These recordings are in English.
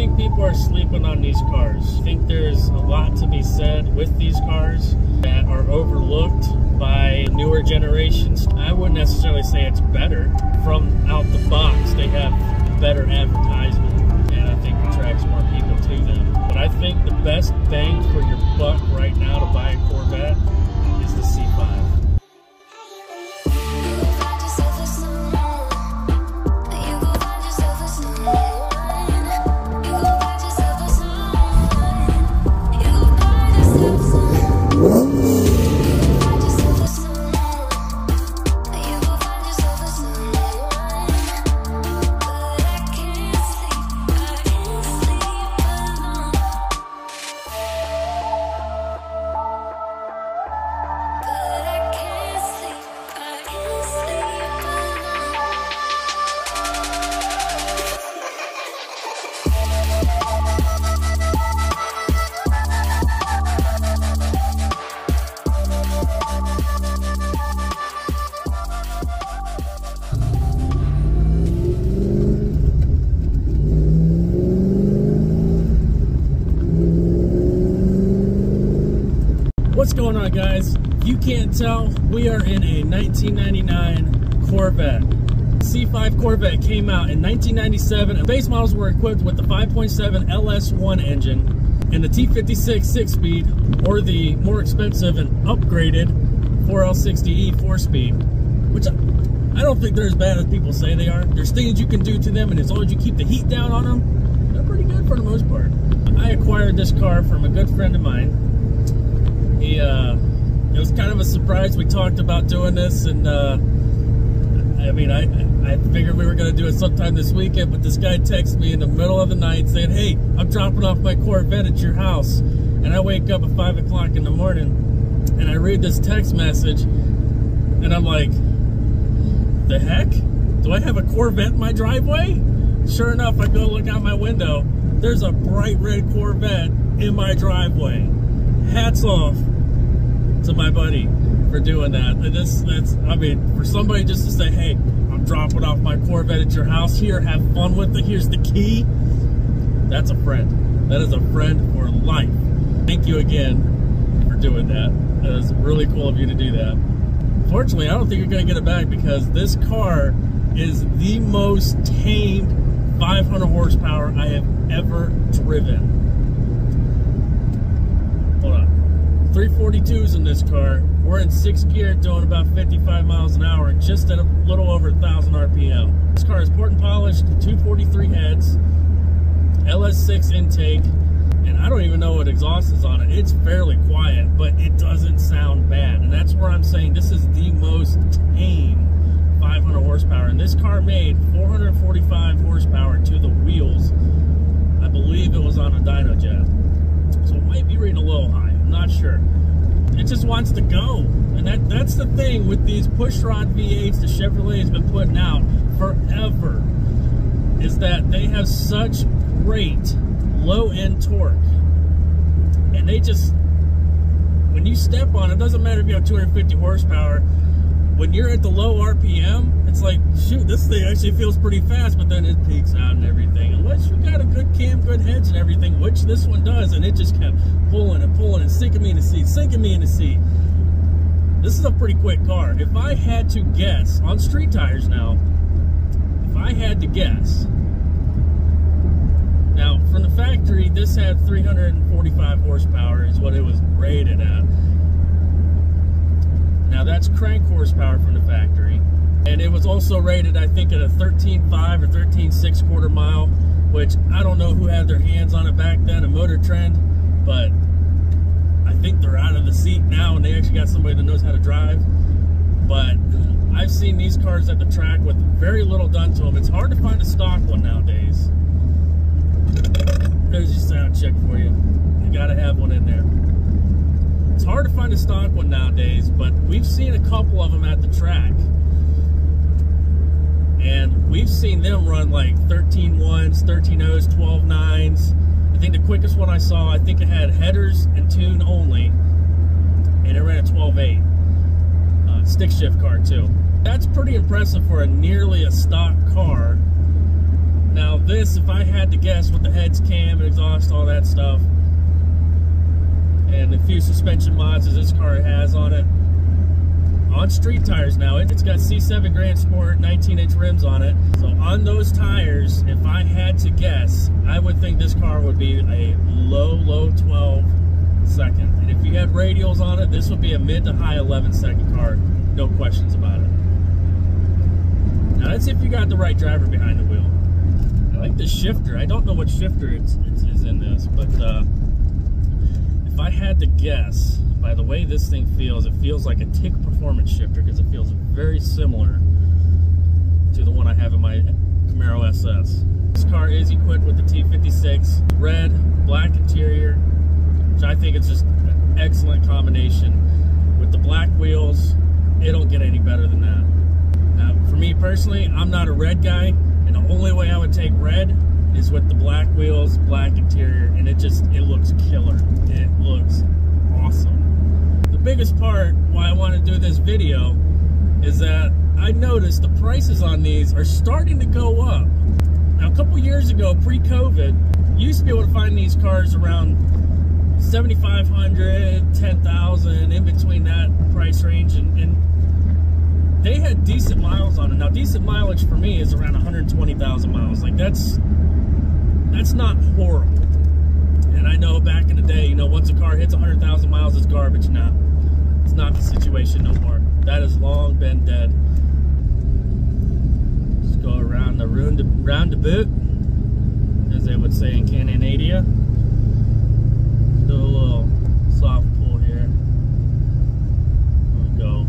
think people are sleeping on these cars. I think there's a lot to be said with these cars that are overlooked by newer generations. I wouldn't necessarily say it's better. From out the box, they have better advertisement, and I think attracts more people to them. But I think the best bang for your buck right now to buy a Corvette is the C5. What's going on, guys? If you can't tell, we are in a 1999 Corvette. C5 Corvette came out in 1997, and base models were equipped with the 5.7 LS1 engine and the T56 6-speed, or the more expensive and upgraded 4L60E 4-speed, which I don't think they're as bad as people say they are. There's things you can do to them, and as long as you keep the heat down on them, they're pretty good for the most part. I acquired this car from a good friend of mine. It was kind of a surprise. We talked about doing this, and I mean, I figured we were going to do it sometime this weekend, but this guy texted me in the middle of the night saying, "Hey, I'm dropping off my Corvette at your house." And I wake up at 5 o'clock in the morning, and I read this text message, and I'm like, the heck? Do I have a Corvette in my driveway? Sure enough, I go look out my window. There's a bright red Corvette in my driveway. Hats off to my buddy for doing that. And I mean, for somebody just to say, "Hey, I'm dropping off my Corvette at your house. Here, have fun with it. Here's the key." That's a friend. That is a friend for life. Thank you again for doing that. That is really cool of you to do that. Fortunately, I don't think you're going to get it back, because this car is the most tamed 500 horsepower I have ever driven. Hold on. 342s in this car. We're in 6th gear doing about 55 miles an hour and just at a little over 1,000 RPM. This car is port and polished, 243 heads, LS6 intake, and I don't even know what exhaust is on it. It's fairly quiet, but it doesn't sound bad. And that's where I'm saying this is the most tame 500 horsepower. And this car made 445 horsepower to the wheels. I believe it was on a dyno jet. So it might be reading a little high, I'm not sure. It just wants to go. And that's the thing with these pushrod V8s the Chevrolet has been putting out forever, is that they have such great low-end torque. And they just, when you step on it, doesn't matter if you have 250 horsepower, when you're at the low RPM, it's like, shoot, this thing actually feels pretty fast, but then it peaks out and everything. Unless you got a good cam, good heads and everything, which this one does, and it just kept pulling and pulling and sinking me in the seat, sinking me in the seat. This is a pretty quick car. If I had to guess, on street tires now, if I had to guess, now from the factory, this had 345 horsepower is what it was rated at. Now that's crank horsepower from the factory, and it was also rated, I think, at a 13.5 or 13.6 quarter mile, which I don't know who had their hands on it back then, a Motor Trend, but I think they're out of the seat now and they actually got somebody that knows how to drive. But I've seen these cars at the track with very little done to them. It's hard to find a stock one nowadays. There's your sound check for you. You gotta have one in there. It's hard to find a stock one nowadays, but we've seen a couple of them at the track. And we've seen them run like 13.1s, 13.0s, 12.9s. I think the quickest one I saw, I think it had headers and tune only, and it ran a 12.8. Stick shift car too. That's pretty impressive for a nearly a stock car. Now this, if I had to guess, with the heads, cam, exhaust, all that stuff, and a few suspension mods as this car has on it, on street tires now, it's got C7 Grand Sport 19-inch rims on it. So on those tires, if I had to guess, I would think this car would be a low 12 second. And if you had radials on it, this would be a mid to high 11 second car. No questions about it. Now that's if you got the right driver behind the wheel. I like the shifter. I don't know what shifter is in this, but if I had to guess, by the way this thing feels, it feels like a TIC performance shifter because it feels very similar to the one I have in my Camaro SS. This car is equipped with the T56 red, black interior, which I think is just an excellent combination. With the black wheels, it don't get any better than that. Now, for me personally, I'm not a red guy, and the only way I would take red is with the black wheels, black interior, and it looks killer. It looks awesome. The biggest part why I want to do this video is that I noticed the prices on these are starting to go up. Now, a couple years ago, pre-COVID, you used to be able to find these cars around $7,500, $10,000, in between that price range, and they had decent miles on it. Now, decent mileage for me is around 120,000 miles. Like, that's not horrible. And I know back in the day, you know, once a car hits 100,000 miles, it's garbage. Now, it's not the situation no more. That has long been dead. Just go around the roundabout, as they would say in Canada. Do a little soft pull here. There we go.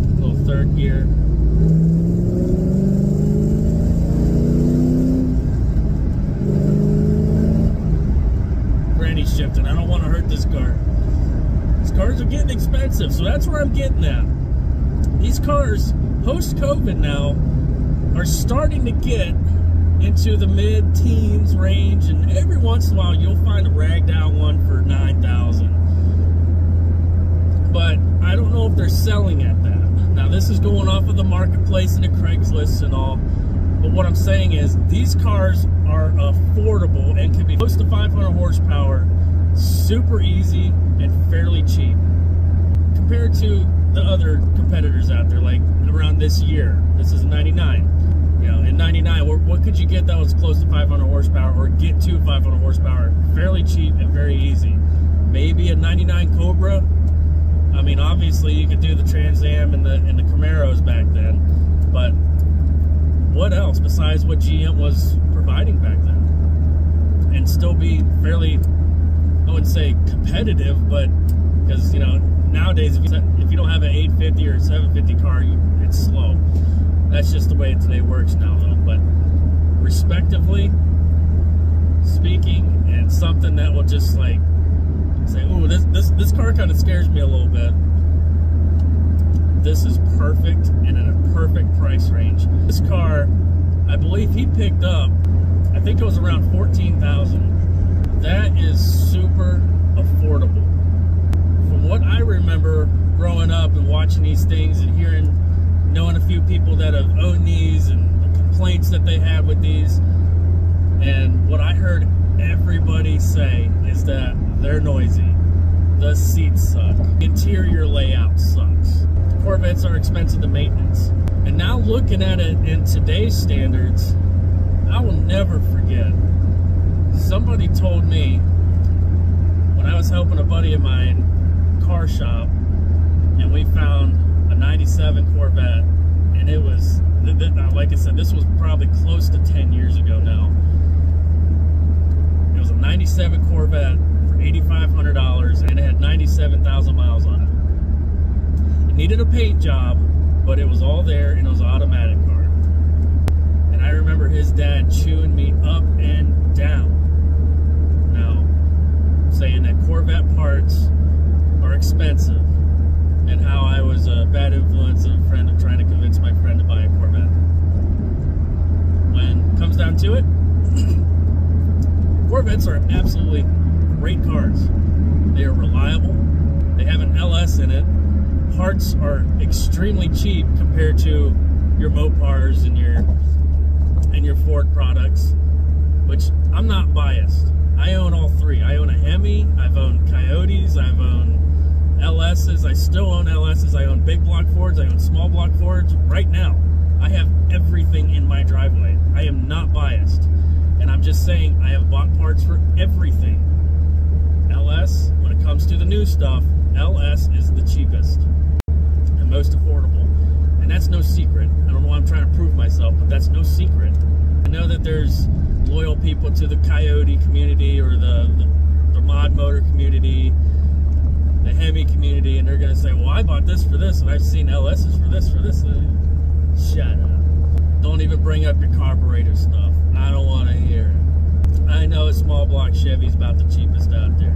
A little third gear. Granny shifting. I don't want to hurt this car. These cars are getting expensive, so that's where I'm getting at. These cars, post-COVID now, are starting to get into the mid-teens range, and every once in a while you'll find a ragged out one for $9,000. But I don't know if they're selling at that. Now, this is going off of the marketplace and the Craigslist and all, but what I'm saying is these cars are affordable and can be close to 500 horsepower, super easy, and fairly cheap compared to the other competitors out there. Like around this year, this is a 99. You know, in 99, what could you get that was close to 500 horsepower or get to 500 horsepower? Fairly cheap and very easy. Maybe a 99 Cobra. I mean, obviously you could do the Trans Am and the Camaros back then, but what else besides what GM was providing back then? And still be fairly, I wouldn't say competitive, but because, you know, nowadays if you don't have an 850 or 750 car, it's slow. That's just the way today works now, though. But respectively speaking, and something that will just like say, "Ooh, this car kind of scares me a little bit." This is perfect and in a perfect price range. This car, I believe he picked up, I think it was around $14,000. That is super affordable. From what I remember growing up and watching these things and knowing a few people that have owned these and the complaints that they have with these, and what I heard everybody say is that they're noisy, the seats suck, interior layout sucks. Corvettes are expensive to maintenance. And now looking at it in today's standards, I will never forget, somebody told me when I was helping a buddy of mine car shop, and we found a 97 Corvette, and it was, like I said, this was probably close to 10 years ago now. It was a 97 Corvette for $8,500, and it had 97,000 miles on it. It needed a paint job, but it was all there, and it was an automatic car. And I remember his dad chewing me up and down. Now, saying that Corvette parts are expensive, and how I was a bad influence of a friend of trying to convince my friend to buy a Corvette. When it comes down to it, Corvettes are absolutely great cars. They are reliable. They have an LS in it. Parts are extremely cheap compared to Mopars and your Ford products, which I'm not biased. I own all three. I own a Hemi, I've owned Coyotes, I've owned LS's, I still own LS's, I own big block Fords, I own small block Fords. Right now, I have everything in my driveway. I am not biased. And I'm just saying, I have bought parts for everything. LS, when it comes to the new stuff, LS is the cheapest and most affordable. And that's no secret. I don't know why I'm trying to prove myself, but that's no secret. I know that there's loyal people to the Coyote community or the mod motor community, the Hemi community, and they're going to say, well, I bought this for this, and I've seen LS's for this. Shut up. Don't even bring up your carburetor stuff. I don't want to hear it. I know a small block Chevy's about the cheapest out there.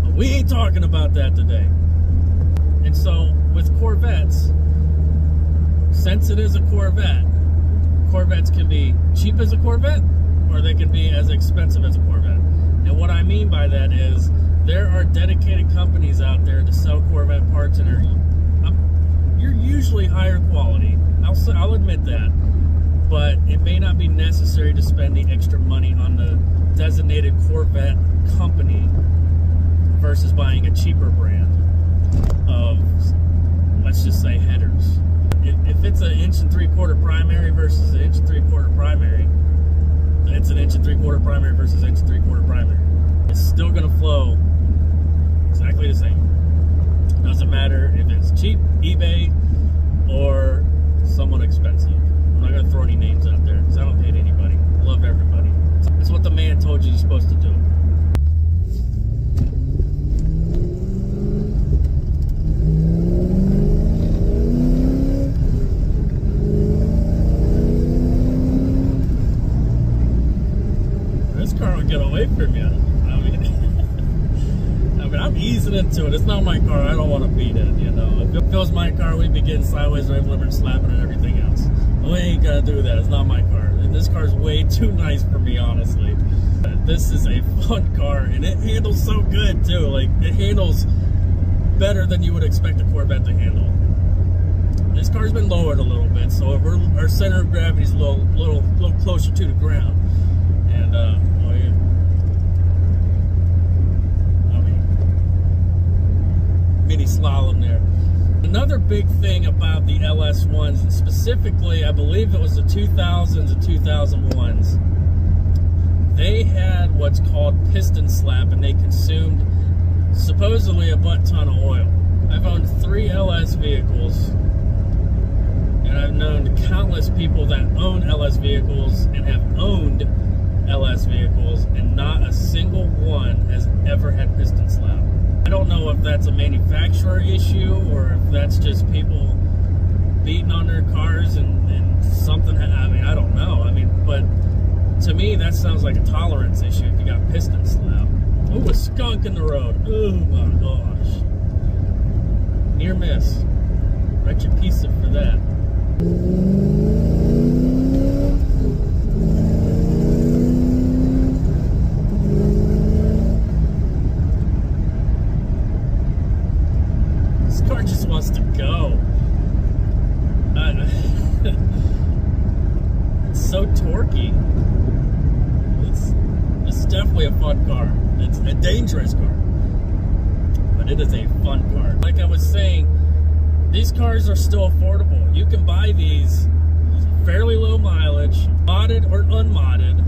But we ain't talking about that today. And so, with Corvettes, since it is a Corvette, Corvettes can be cheap as a Corvette, or they can be as expensive as a Corvette. And what I mean by that is, there are dedicated companies out there to sell Corvette parts, and you're usually higher quality. I'll admit that, but it may not be necessary to spend the extra money on the designated Corvette company versus buying a cheaper brand of, let's just say, headers. If it's an 1 3/4 primary versus an 1 3/4 primary, it's an 1 3/4 primary versus 1 3/4 primary. It's still going to flow exactly the same. Doesn't matter if it's cheap, eBay, or someone expensive. I'm not going to throw any names out there because I don't hate anybody. I love everybody. That's what the man told you you're supposed to do. This car will get away from you. I'm easing into it. It's not my car. I don't want to beat it, you know. If it was my car, we'd be getting sideways, right limber, slapping and everything else. But we ain't gonna do that. It's not my car. And this car's way too nice for me, honestly. This is a fun car, and it handles so good, too. Like, it handles better than you would expect a Corvette to handle. This car's been lowered a little bit, so our center of gravity is a little closer to the ground. And, well, yeah. Mini slalom there. Another big thing about the LS1s, and specifically, I believe it was the 2000s and 2001s, they had what's called piston slap, and they consumed supposedly a butt ton of oil. I've owned 3 LS vehicles, and I've known countless people that own LS vehicles and have owned LS vehicles, and not a single one has ever had piston slap. I don't know if that's a manufacturer issue or if that's just people beating on their cars and something. I mean, I don't know. I mean, but to me, that sounds like a tolerance issue if you got piston slap. Ooh, a skunk in the road. Oh my gosh. Near miss. Write your piece up for that. Car just wants to go. It's so torquey. It's definitely a fun car. It's a dangerous car, but it is a fun car. Like I was saying, these cars are still affordable. You can buy these fairly low mileage, modded or unmodded,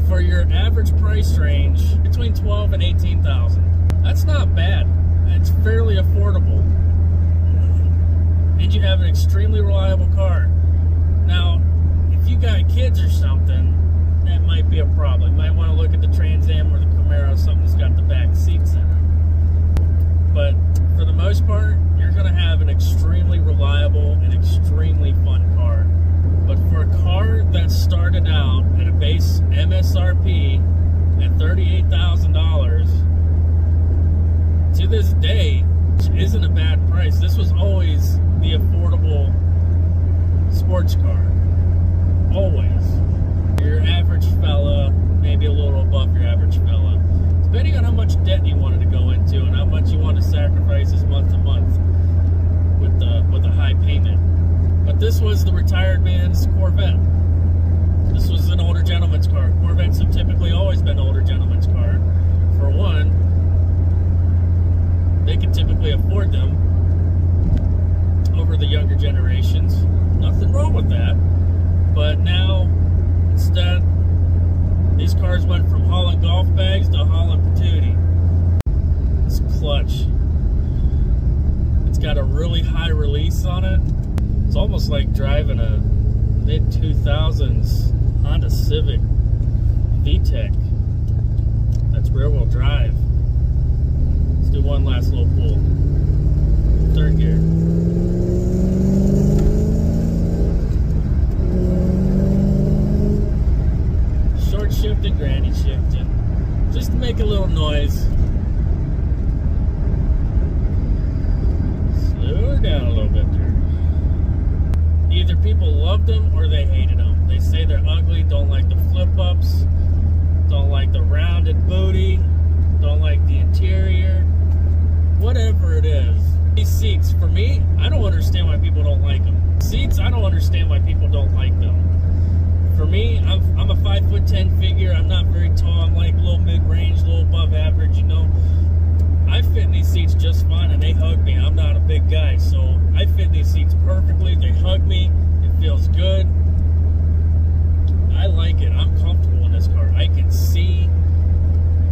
for your average price range between $12,000 and $18,000. That's not bad. It's fairly affordable. And you have an extremely reliable car. Now, if you got kids or something, that might be a problem. You might want to look at the Trans Am or the Camaro, something that's got the back seats in it. But for the most part, you're going to have an extremely reliable and extremely fun car. But for a car that started out at a base MSRP at $38,000, to this day, which isn't a bad price. This was always the affordable sports car. Always. Your average fella, maybe a little above your average fella. Depending on how much debt you wanted to go into and how much you want to sacrifice as month to month with a high payment. But But this was the retired man's Corvette. This was an older gentleman's car. Corvettes have typically always been older gentleman's car. For one, they can typically afford them over the younger generations. Nothing wrong with that. But now, instead, these cars went from hauling golf bags to hauling patootie. This clutch, it's got a really high release on it. It's almost like driving a mid-2000s Honda Civic VTEC. That's rear-wheel drive. Let's do one last little pull. Third gear. Short shifting, granny shifting. Just to make a little noise. Slow her down a little bit there. Either people loved them or they hated them. They say they're ugly, don't like the flip-ups, don't like the rounded booty, don't like the interior, whatever it is. These seats, for me, I don't understand why people don't like them. Seats, I don't understand why people don't like them. For me, I'm a 5'10" figure. I'm not very tall. I'm like a little mid-range, a little above average, you know. I fit in these seats just fine, and they hug me. I'm not a big guy, so I fit in these seats perfectly. They hug me. It feels good. I like it. I'm comfortable in this car. I can see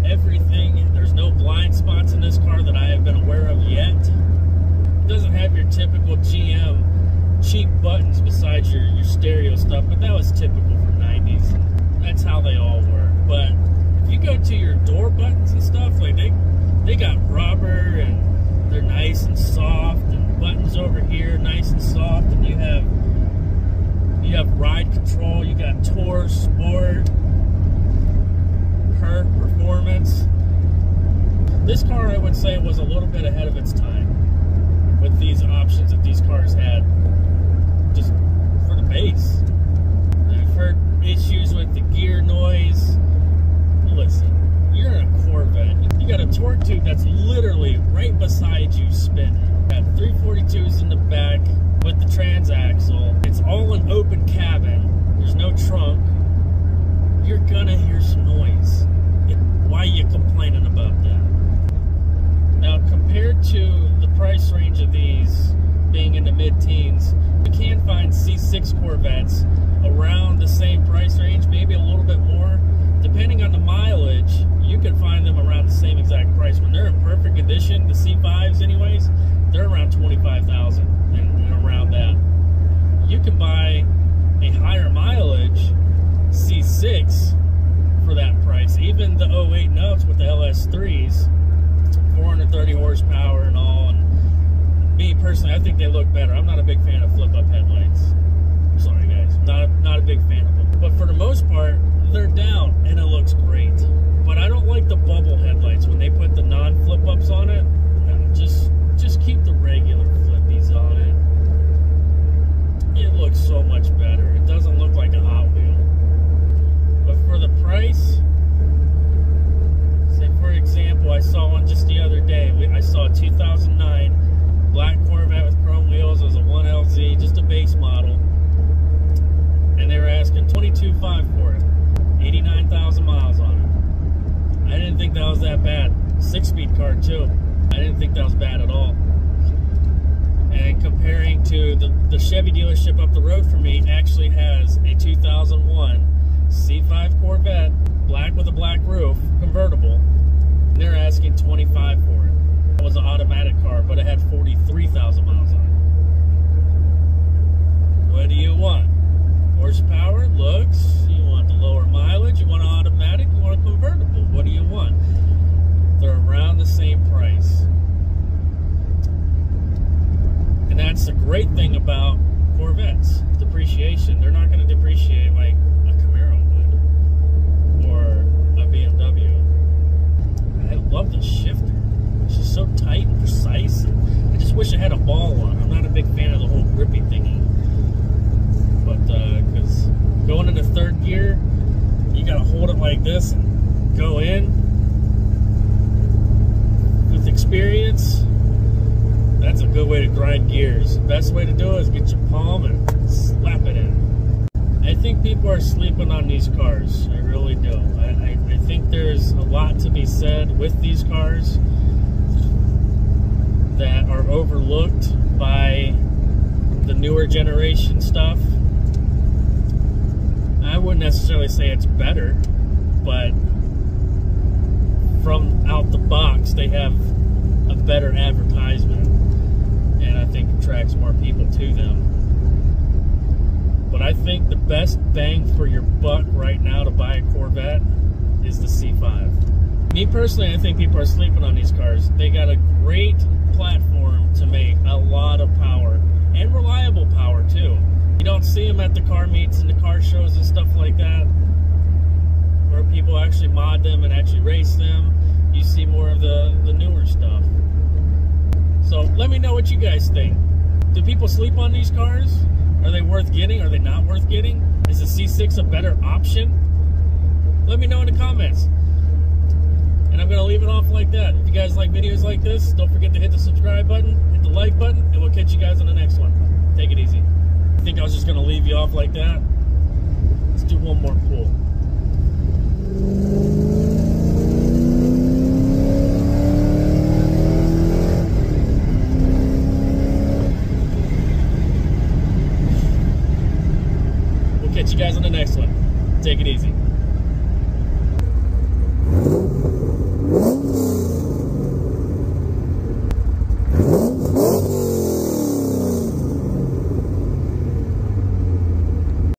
everything. There's no blind spots in this car that I have been aware of yet. It doesn't have your typical GM cheap buttons besides your stereo stuff, but that was typical for 90s. That's how they all were. But if you go to your door buttons and stuff, like they got rubber and they're nice and soft, and buttons over here nice and soft, and you have ride control, you got Tour, Sport, Performance. This car, I would say, was a little bit ahead of its time with these options that these cars had, just for the base. I've heard issues with the gear noise. Listen, you're in a Corvette. You got a torque tube that's literally right beside you spinning. You got 342s in the back with the transaxle. It's all an open cabin. There's no trunk. You're gonna hear some noise. Why are you complaining about that? Now, compared to the price range of these being in the mid-teens, you can find C6 Corvettes around the same price range, maybe a little bit more. Depending on the mileage, you can find them around the same exact price. When they're in perfect condition, the C5s anyways, they're around $25,000 and around that. You can buy a higher mileage C6 for that price. Even the 08 Nuts with the LS3s, 430 horsepower and all. And me personally, I think they look better. I'm not a big fan of flip-up headlights. Sorry guys, not a big fan of them. But for the most part, they're down and it looks great. But I don't like the bubble headlights when they put the non-flip-ups on it. No, just keep the regular flippies on it. It looks so much better. It doesn't look like a Hot Wheel. But for the price, say for example, I saw one just the other day. I saw a 2009 black Corvette with chrome wheels. It was a 1LZ, just a base model. And they were asking $22,500 for it. 89,000 miles on it. I didn't think that was that bad. 6-speed car too. I didn't think that was bad at all. And comparing to the Chevy dealership up the road from me actually has a 2001 C5 Corvette, black with a black roof, convertible. And they're asking $25,000 for it. It was an automatic car, but it had 43,000 miles on it. What do you want? Horsepower, looks, you want the lower mileage, you want an automatic, you want a convertible. What do you want? They're around the same price. And that's the great thing about Corvettes, depreciation. They're not going to depreciate like a Camaro would or a BMW. I love the shifter. It's just so tight and precise. I just wish I had a ball on. I'm not a big fan of the whole grippy thingy. But because going into third gear, you got to hold it like this and go in. With experience, that's a good way to grind gears. The best way to do it is get your palm and slap it in. I think people are sleeping on these cars. I really do. I think there's a lot to be said with these cars that are overlooked by the newer generation stuff. I wouldn't necessarily say it's better, but from out the box, they have a better advertisement, and I think it attracts more people to them. But I think the best bang for your buck right now to buy a Corvette is the C5. Me personally, I think people are sleeping on these cars. They got a great platform to make a lot of power, and reliable power too. You don't see them at the car meets and the car shows and stuff like that, where people actually mod them and actually race them. You see more of the newer stuff. So let me know what you guys think. Do people sleep on these cars? Are they worth getting? Are they not worth getting? Is the C6 a better option? Let me know in the comments. And I'm going to leave it off like that. If you guys like videos like this, don't forget to hit the subscribe button, hit the like button, and we'll catch you guys on the next one. Take it easy. I think I was just going to leave you off like that. Let's do one more pull.